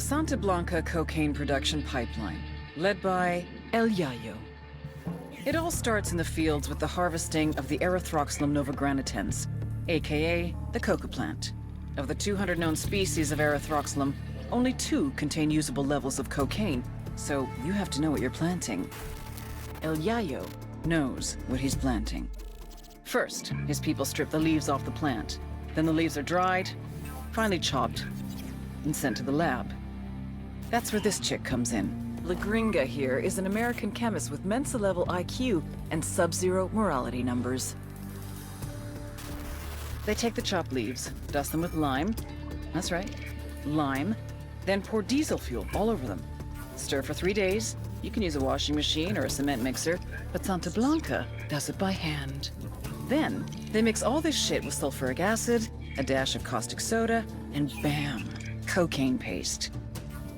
The Santa Blanca cocaine production pipeline, led by El Yayo. It all starts in the fields with the harvesting of the Erythroxylum novogranitens, aka the coca plant. Of the 200 known species of Erythroxylum, only 2 contain usable levels of cocaine, so you have to know what you're planting. El Yayo knows what he's planting. First, his people strip the leaves off the plant. Then the leaves are dried, finally chopped, and sent to the lab. That's where this chick comes in. La Gringa here is an American chemist with Mensa-level IQ and sub-zero morality numbers. They take the chopped leaves, dust them with lime. That's right, lime. Then pour diesel fuel all over them. Stir for 3 days. You can use a washing machine or a cement mixer, but Santa Blanca does it by hand. Then, they mix all this shit with sulfuric acid, a dash of caustic soda, and bam, cocaine paste.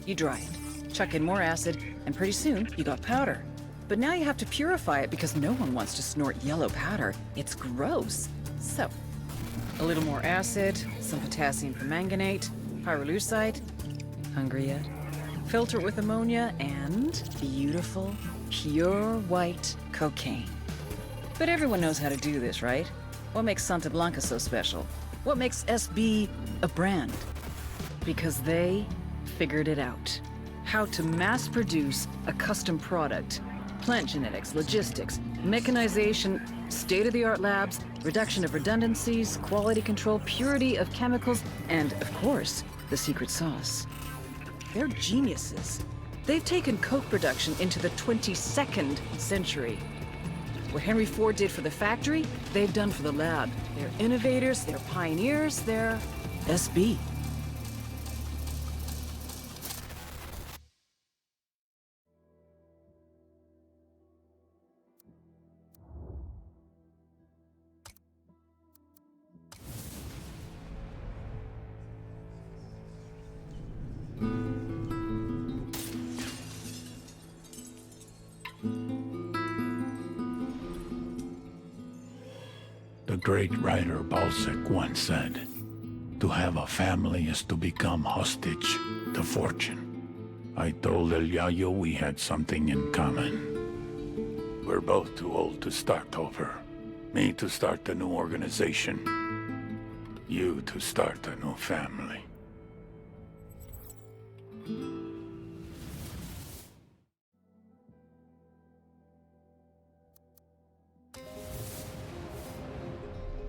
You dry it, chuck in more acid, and pretty soon you got powder. But now you have to purify it because no one wants to snort yellow powder. It's gross. So, a little more acid, some potassium permanganate, pyrolusite. Hungry yet? Filter it with ammonia and beautiful, pure white cocaine. But everyone knows how to do this, right? What makes Santa Blanca so special? What makes SB a brand? Because they figured it out. How to mass produce a custom product. Plant genetics, logistics, mechanization, state-of-the-art labs, reduction of redundancies, quality control, purity of chemicals, and, of course, the secret sauce. They're geniuses. They've taken coke production into the 22nd century. What Henry Ford did for the factory, they've done for the lab. They're innovators, they're pioneers, they're SB. The great writer Balzac once said, "To have a family is to become hostage to fortune." I told El Yayo we had something in common. We're both too old to start over. Me to start a new organization. You to start a new family.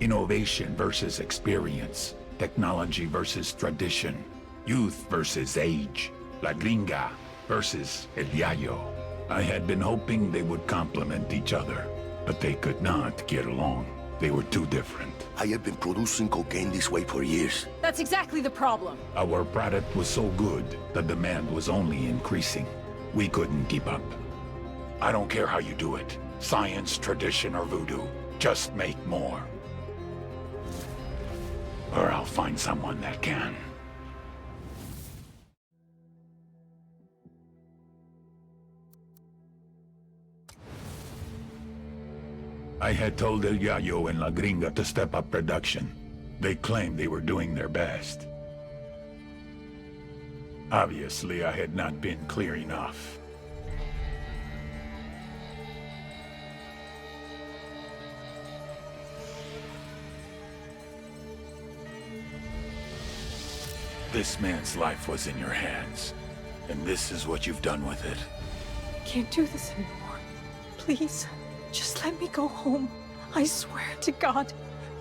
Innovation versus experience. Technology versus tradition. Youth versus age. La Gringa versus El Yayo. I had been hoping they would complement each other, but they could not get along. They were too different. I have been producing cocaine this way for years. That's exactly the problem. Our product was so good, the demand was only increasing. We couldn't keep up. I don't care how you do it. Science, tradition, or voodoo. Just make more. Or I'll find someone that can. I had told El Yayo and La Gringa to step up production. They claimed they were doing their best. Obviously, I had not been clear enough. This man's life was in your hands, and this is what you've done with it. I can't do this anymore. Please, just let me go home. I swear to God,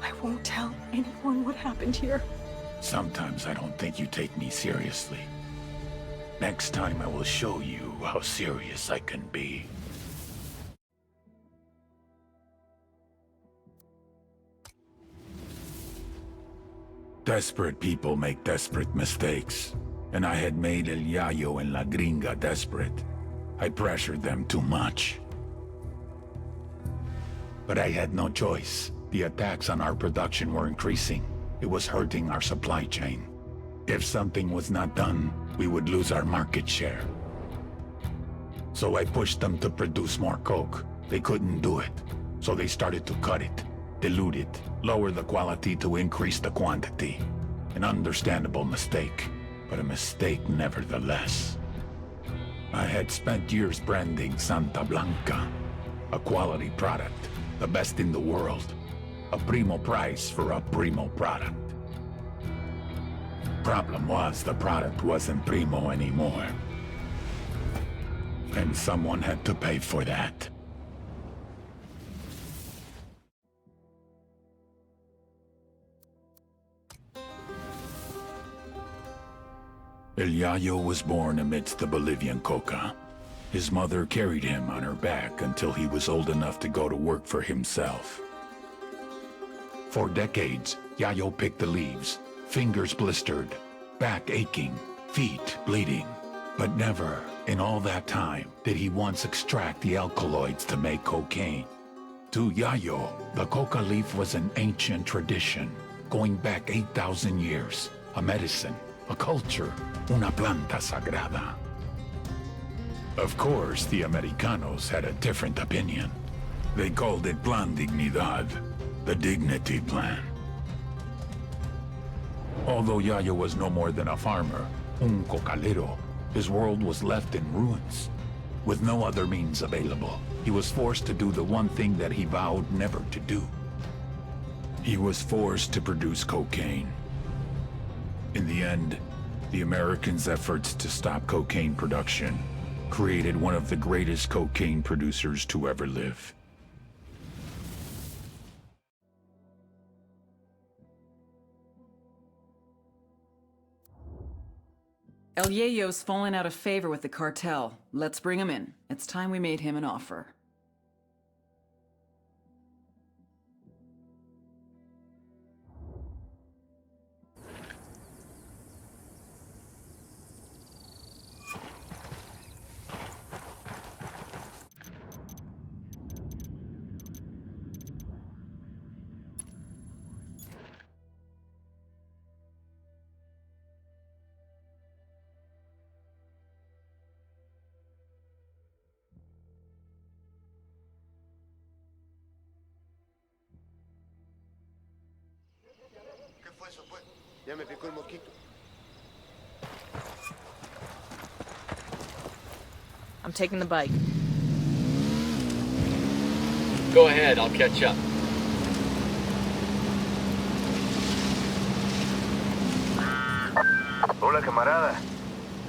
I won't tell anyone what happened here. Sometimes I don't think you take me seriously. Next time I will show you how serious I can be. Desperate people make desperate mistakes, and I had made El Yayo and La Gringa desperate. I pressured them too much. But I had no choice. The attacks on our production were increasing. It was hurting our supply chain. If something was not done, we would lose our market share. So I pushed them to produce more coke. They couldn't do it, so they started to cut it. Dilute it, lower the quality to increase the quantity. An understandable mistake, but a mistake nevertheless. I had spent years branding Santa Blanca, a quality product, the best in the world, a primo price for a primo product. Problem was, the product wasn't primo anymore. And someone had to pay for that. El Yayo was born amidst the Bolivian coca. His mother carried him on her back until he was old enough to go to work for himself. For decades, Yayo picked the leaves, fingers blistered, back aching, feet bleeding. But never, in all that time, did he once extract the alkaloids to make cocaine. To Yayo, the coca leaf was an ancient tradition, going back 8,000 years, a medicine, a culture, una planta sagrada. Of course, the Americanos had a different opinion. They called it Plan Dignidad, the dignity plan. Although Yayo was no more than a farmer, un cocalero, his world was left in ruins. With no other means available, he was forced to do the one thing that he vowed never to do. He was forced to produce cocaine. In the end, the Americans' efforts to stop cocaine production created one of the greatest cocaine producers to ever live. El Yayo's fallen out of favor with the cartel. Let's bring him in. It's time we made him an offer. Ya me picó el mosquito. I'm taking the bike. Go ahead, I'll catch up. Hola, camarada.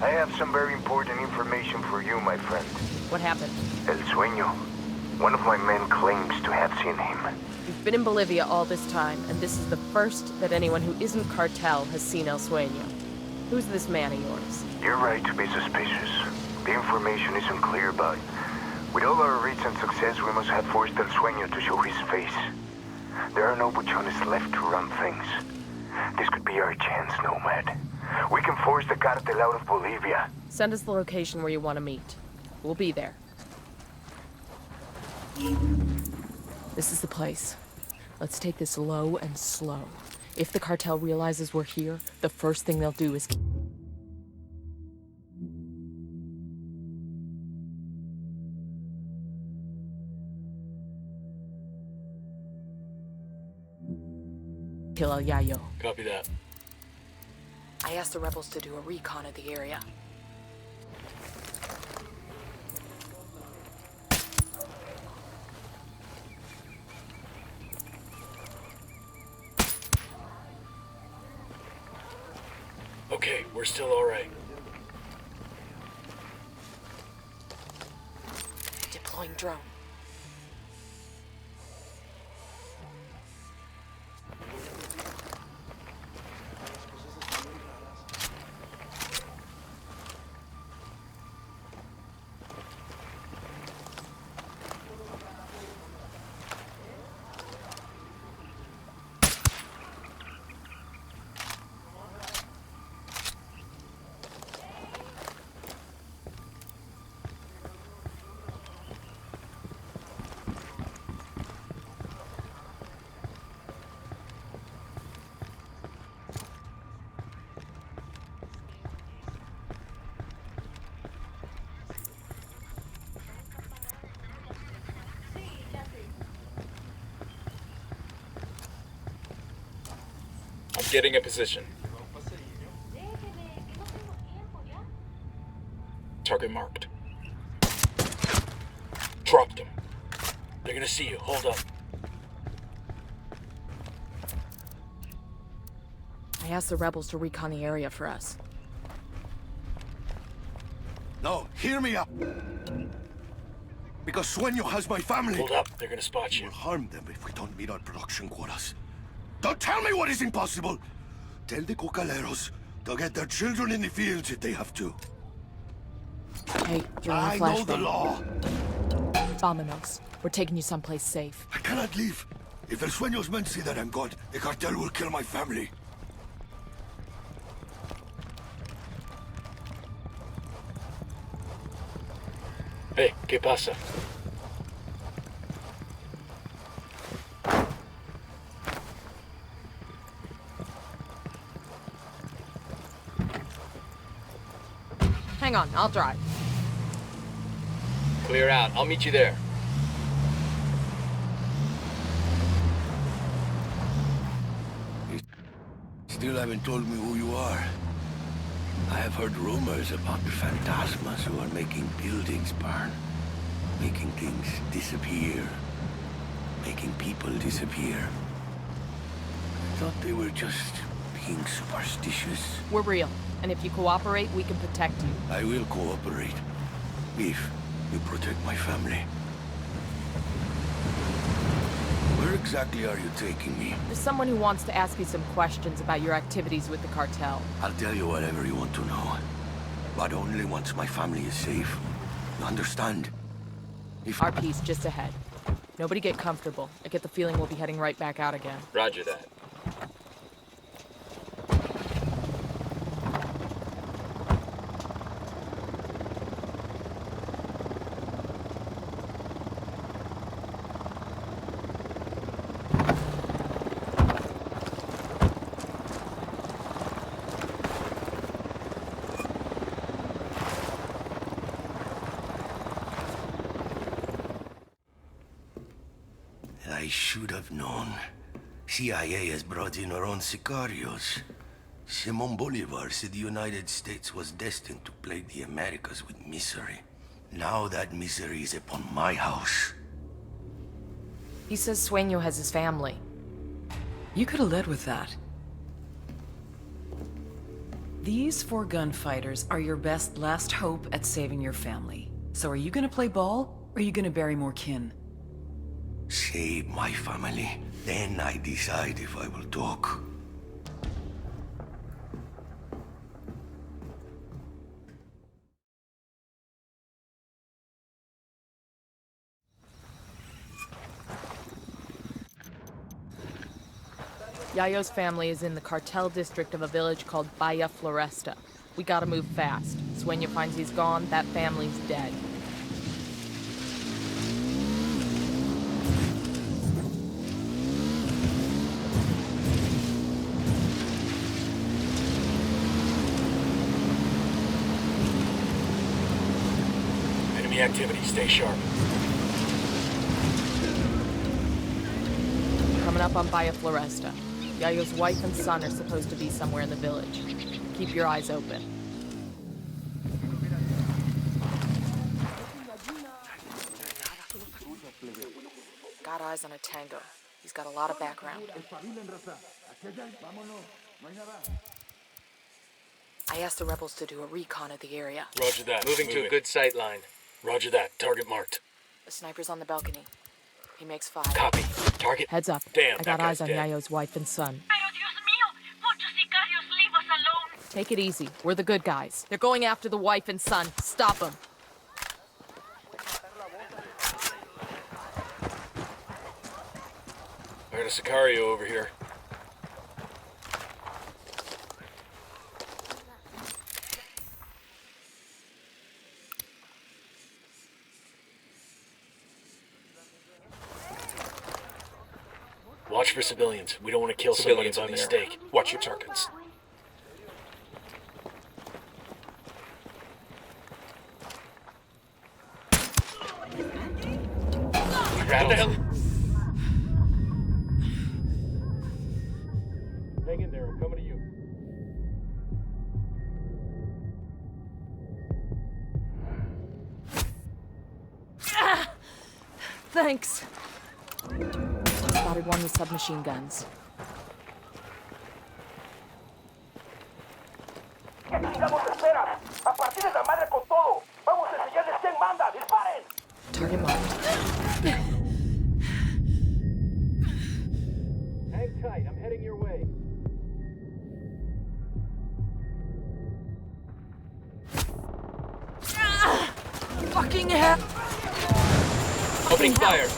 I have some very important information for you, my friend. What happened? El Sueño. One of my men claims to have seen him. You've been in Bolivia all this time, and this is the first that anyone who isn't cartel has seen El Sueño. Who's this man of yours? You're right to be suspicious. The information isn't clear, but with all our recent success, we must have forced El Sueño to show his face. There are no buchones left to run things. This could be our chance, Nomad. We can force the cartel out of Bolivia. Send us the location where you want to meet. We'll be there. This is the place. Let's take this low and slow. If the cartel realizes we're here, the first thing they'll do is... kill El Yayo. Copy that. I asked the rebels to do a recon of the area. Okay, we're still all right. Deploying drone. I'm getting a position. Target marked. Dropped them. They're gonna see you. Hold up. I asked the rebels to recon the area for us. No, hear me up. Because Sueño has my family. Hold up. They're gonna spot you. We'll harm them if we don't meet our production quotas. Don't tell me what is impossible. Tell the cocaleros to get their children in the fields if they have to. Hey, you're on a I know the flashbang. law. Vámonos. We're taking you someplace safe. I cannot leave. If El Sueño's men see that I'm gone, the cartel will kill my family. Hey, ¿qué pasa? Hang on, I'll drive. Clear out. I'll meet you there. Still haven't told me who you are. I have heard rumors about phantasmas who are making buildings burn, making things disappear, making people disappear. I thought they were just being superstitious. We're real, and if you cooperate, we can protect you. I will cooperate, if you protect my family. Where exactly are you taking me? There's someone who wants to ask you some questions about your activities with the cartel. I'll tell you whatever you want to know, but only once my family is safe. You understand? If Our piece just ahead. Nobody get comfortable. I get the feeling we'll be heading right back out again. Roger that. I should have known. CIA has brought in her own sicarios. Simon Bolivar said the United States was destined to plague the Americas with misery. Now that misery is upon my house. He says Sueño has his family. You could have led with that. These 4 gunfighters are your best last hope at saving your family. So are you gonna play ball, or are you gonna bury more kin? Save my family. Then I decide if I will talk. Yayo's family is in the cartel district of a village called Bahia Floresta. We gotta move fast. Sueño finds he's gone, that family's dead. Enemy activity. Stay sharp. Coming up on Bahia Floresta. Yayo's wife and son are supposed to be somewhere in the village. Keep your eyes open. Got eyes on a tango. He's got a lot of background. I asked the rebels to do a recon of the area. Roger that. Moving to a good sight line. Roger that. Target marked. The sniper's on the balcony. He makes 5. Copy. Target. Heads up. Damn, I that got guy's eyes on dead. Yayo's wife and son. Pero Dios mío, won't you sicarios leave us alone? Take it easy. We're the good guys. They're going after the wife and son. Stop them. I got a Sicario over here. Watch for civilians. We don't want to kill somebody by mistake. Watch your targets. Rattled. Hang in there. I'm coming to you. Thanks. Spotted one with submachine guns. Target marked. Hang tight, I'm heading your way. Fucking hell! Opening fire.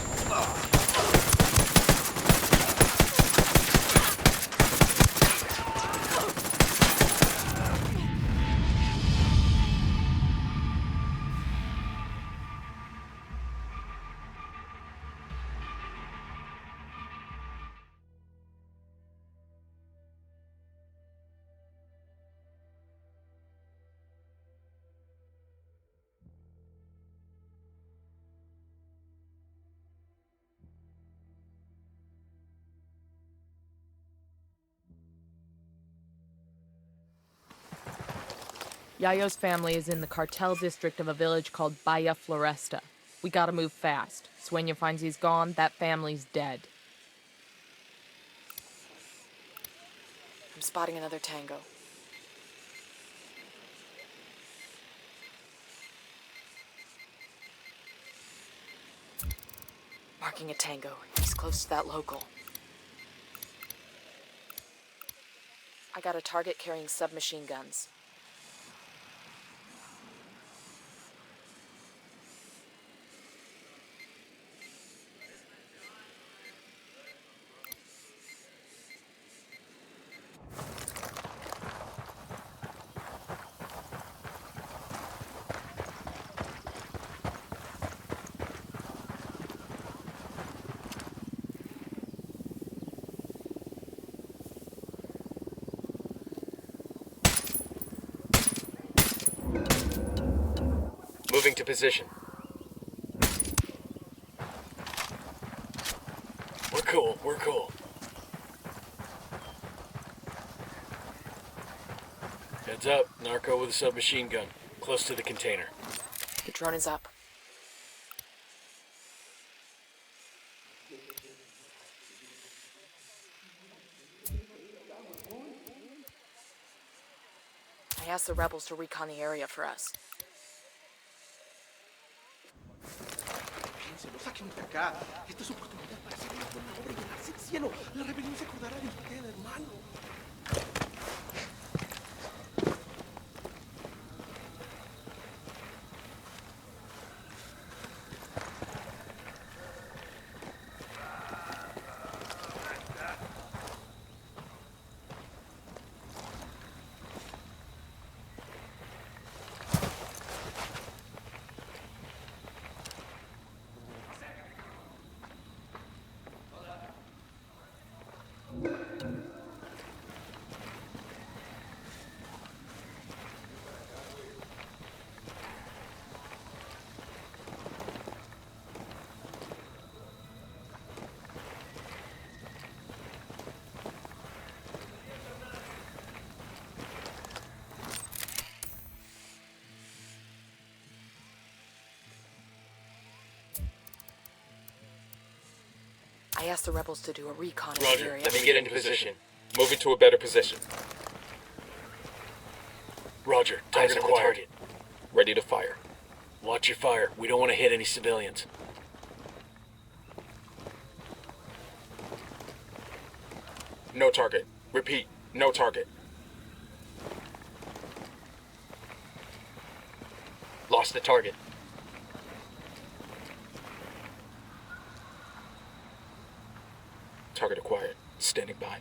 Yayo's family is in the cartel district of a village called Bahia Floresta. We gotta move fast. Sueño finds he's gone, that family's dead. I'm spotting another tango. Marking a tango. He's close to that local. I got a target carrying submachine guns. Moving to position. We're cool, we're cool. Heads up, narco with a submachine gun. Close to the container. The drone is up. I asked the rebels to recon the area for us. Sáquenme de acá. Esta es oportunidad para hacer una buena obra y llenarse el cielo. La rebelión se acordará de usted, hermano. I asked the rebels to do a recon in the Roger, area. let me get into position. Moving to a better position. Roger, target acquired. Ready to fire. Watch your fire. We don't want to hit any civilians. No target. Repeat, no target. Lost the target. Target acquired. Standing by.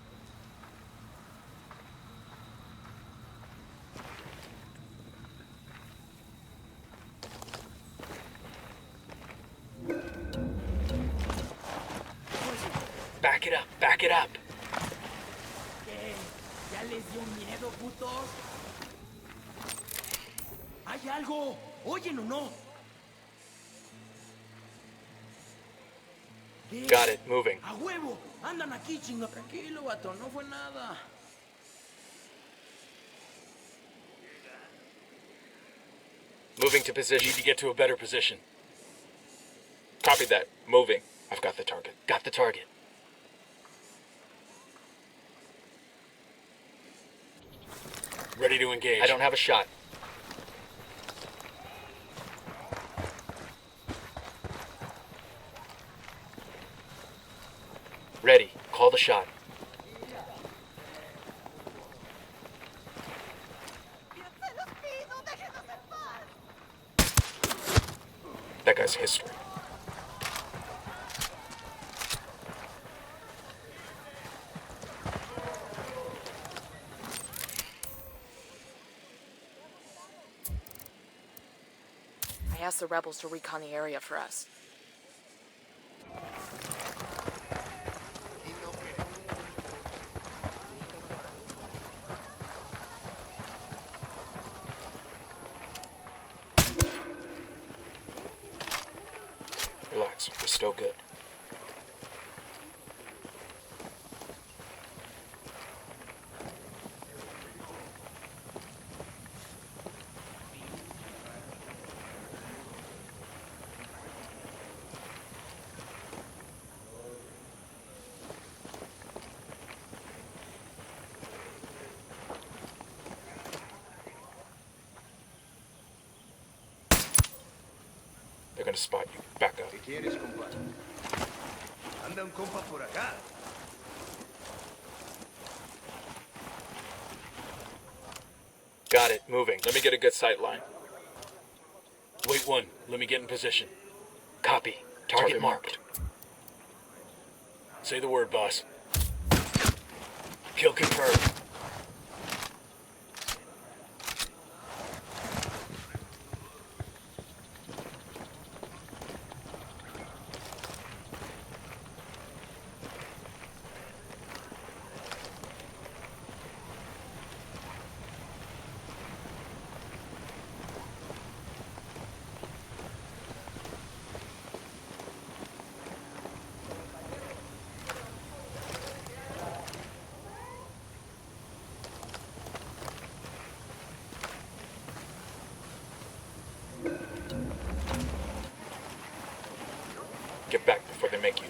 Back it up, back it up. ¿Qué? ¿Ya les dio miedo, putos? ¡Hay algo! ¿Oyen o no? ¿Qué? Got it, moving. ¡A huevo! Andan aquí, chinga. Tranquilo, vato, no fue nada. Moving to position. Need to get to a better position. Copy that. Moving. I've got the target. Got the target. Ready to engage. I don't have a shot. Ready. Call the shot. That guy's history. I asked the rebels to recon the area for us. Relax. We're still good. They're gonna spot you. Back up. ¿Qué quieres, compa? Anda un compa por acá. Got it. Moving. Let me get a good sight line. Wait one. Let me get in position. Copy. Target marked. Say the word, boss. Kill confirmed. Get back before they make you.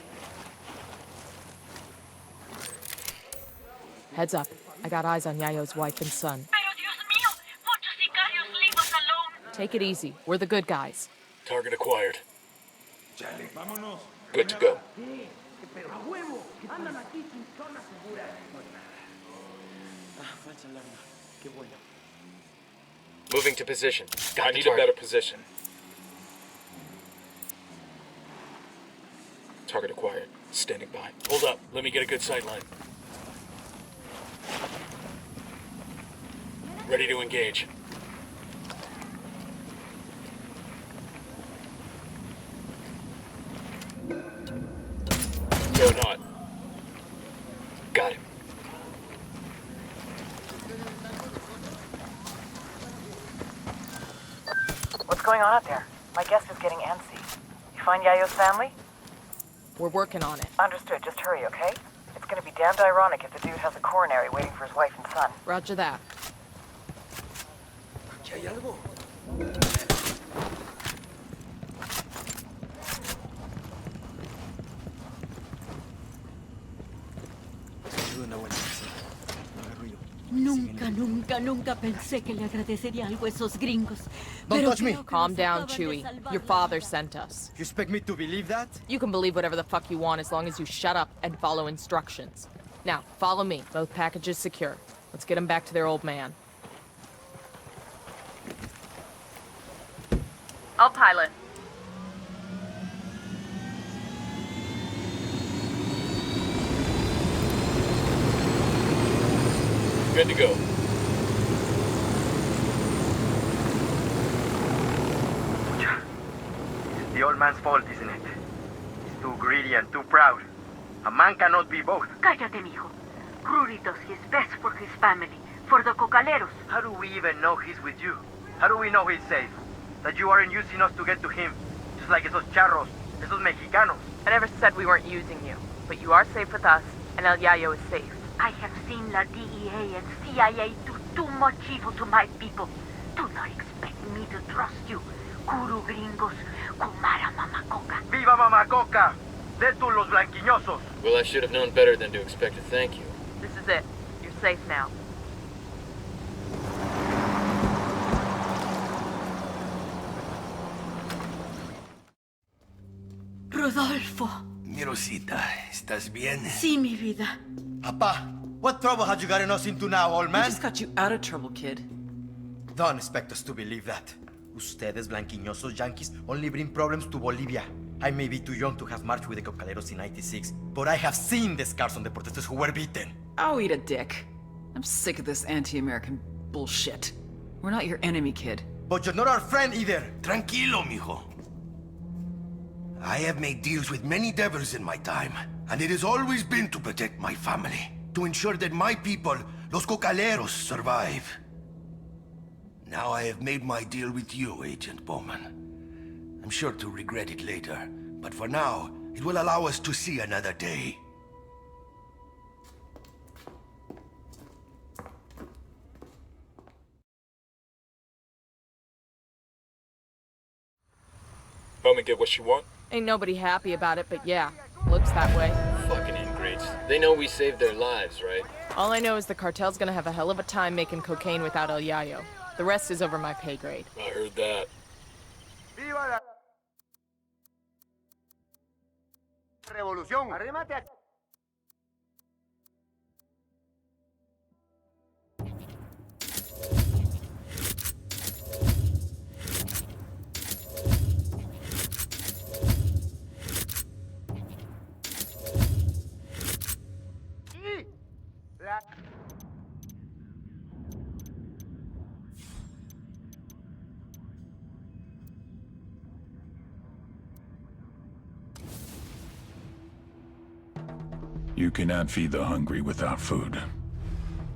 Heads up. I got eyes on Yayo's wife and son. Pero Dios mío, won't you sicarios leave us alone? Take it easy. We're the good guys. Target acquired. Good to go. Moving to position. I need a better position. Target acquired. Standing by. Hold up. Let me get a good sight line. Ready to engage. Or not. Got him. What's going on out there? My guest is getting antsy. You find Yayo's family? We're working on it. Understood. Just hurry, okay? It's gonna be damned ironic if the dude has a coronary waiting for his wife and son. Roger that. Aquí hay algo. Una buena casa. No haga ruido. Nunca pensé que le agradecería algo a esos gringos. Don't Pero touch me. creo que Calm nos down, acaban de Chewie. salvar Your la father vida. sent us. You expect me to believe that? You can believe whatever the fuck you want as long as you shut up and follow instructions. Now, follow me. Both packages secure. Let's get them back to their old man. I'll pilot. Good to go. It's the old man's fault, isn't it? He's too greedy and too proud. A man cannot be both. Cállate, mijo. Rudy does his best for his family, for the cocaleros. How do we even know he's with you? How do we know he's safe? That you aren't using us to get to him, just like esos charros, esos mexicanos. I never said we weren't using you, but you are safe with us, and El Yayo is safe. I have seen la DEA and CIA do too much evil to my people. Do not expect me to trust you. Kuru gringos, kumara mamacoca. ¡Viva Mamacoca! ¡Detu los blanquiñosos! Well, I should have known better than to expect a thank you. This is it. You're safe now. Rodolfo. Mi Rosita, ¿estás bien? Sí, mi vida. Papa, what trouble had you gotten us into now, old I man? just got you out of trouble, kid. Don't expect us to believe that. Ustedes, blanquiñosos yankees, only bring problems to Bolivia. I may be too young to have marched with the Cocaleros in '96, but I have seen the scars on the protesters who were beaten. Oh, eat a dick. I'm sick of this anti-American bullshit. We're not your enemy, kid. But you're not our friend either. Tranquilo, mijo. I have made deals with many devils in my time, and it has always been to protect my family, to ensure that my people, los Cocaleros, survive. Now I have made my deal with you, Agent Bowman. I'm sure to regret it later, but for now, it will allow us to see another day. Bowman get what you want? Ain't nobody happy about it, but yeah, looks that way. Fucking ingrates. They know we saved their lives, right? All I know is the cartel's gonna have a hell of a time making cocaine without El Yayo. The rest is over my pay grade. I heard that. ¡Viva la revolución! ¡Arrímate aquí! You cannot feed the hungry without food.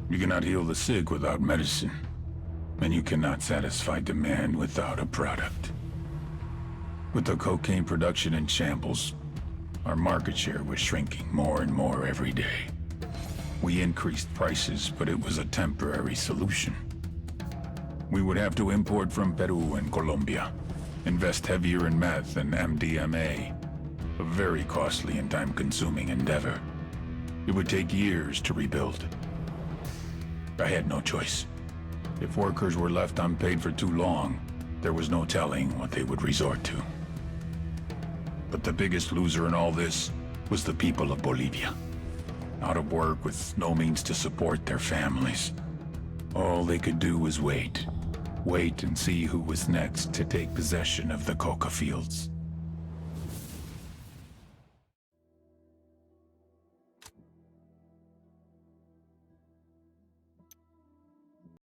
You cannot heal the sick without medicine. And you cannot satisfy demand without a product. With the cocaine production in shambles, our market share was shrinking more and more every day. We increased prices, but it was a temporary solution. We would have to import from Peru and Colombia, invest heavier in meth and MDMA, a very costly and time-consuming endeavor. It would take years to rebuild. I had no choice. If workers were left unpaid for too long, there was no telling what they would resort to. But the biggest loser in all this was the people of Bolivia. Out of work with no means to support their families. All they could do was wait. Wait and see who was next to take possession of the coca fields.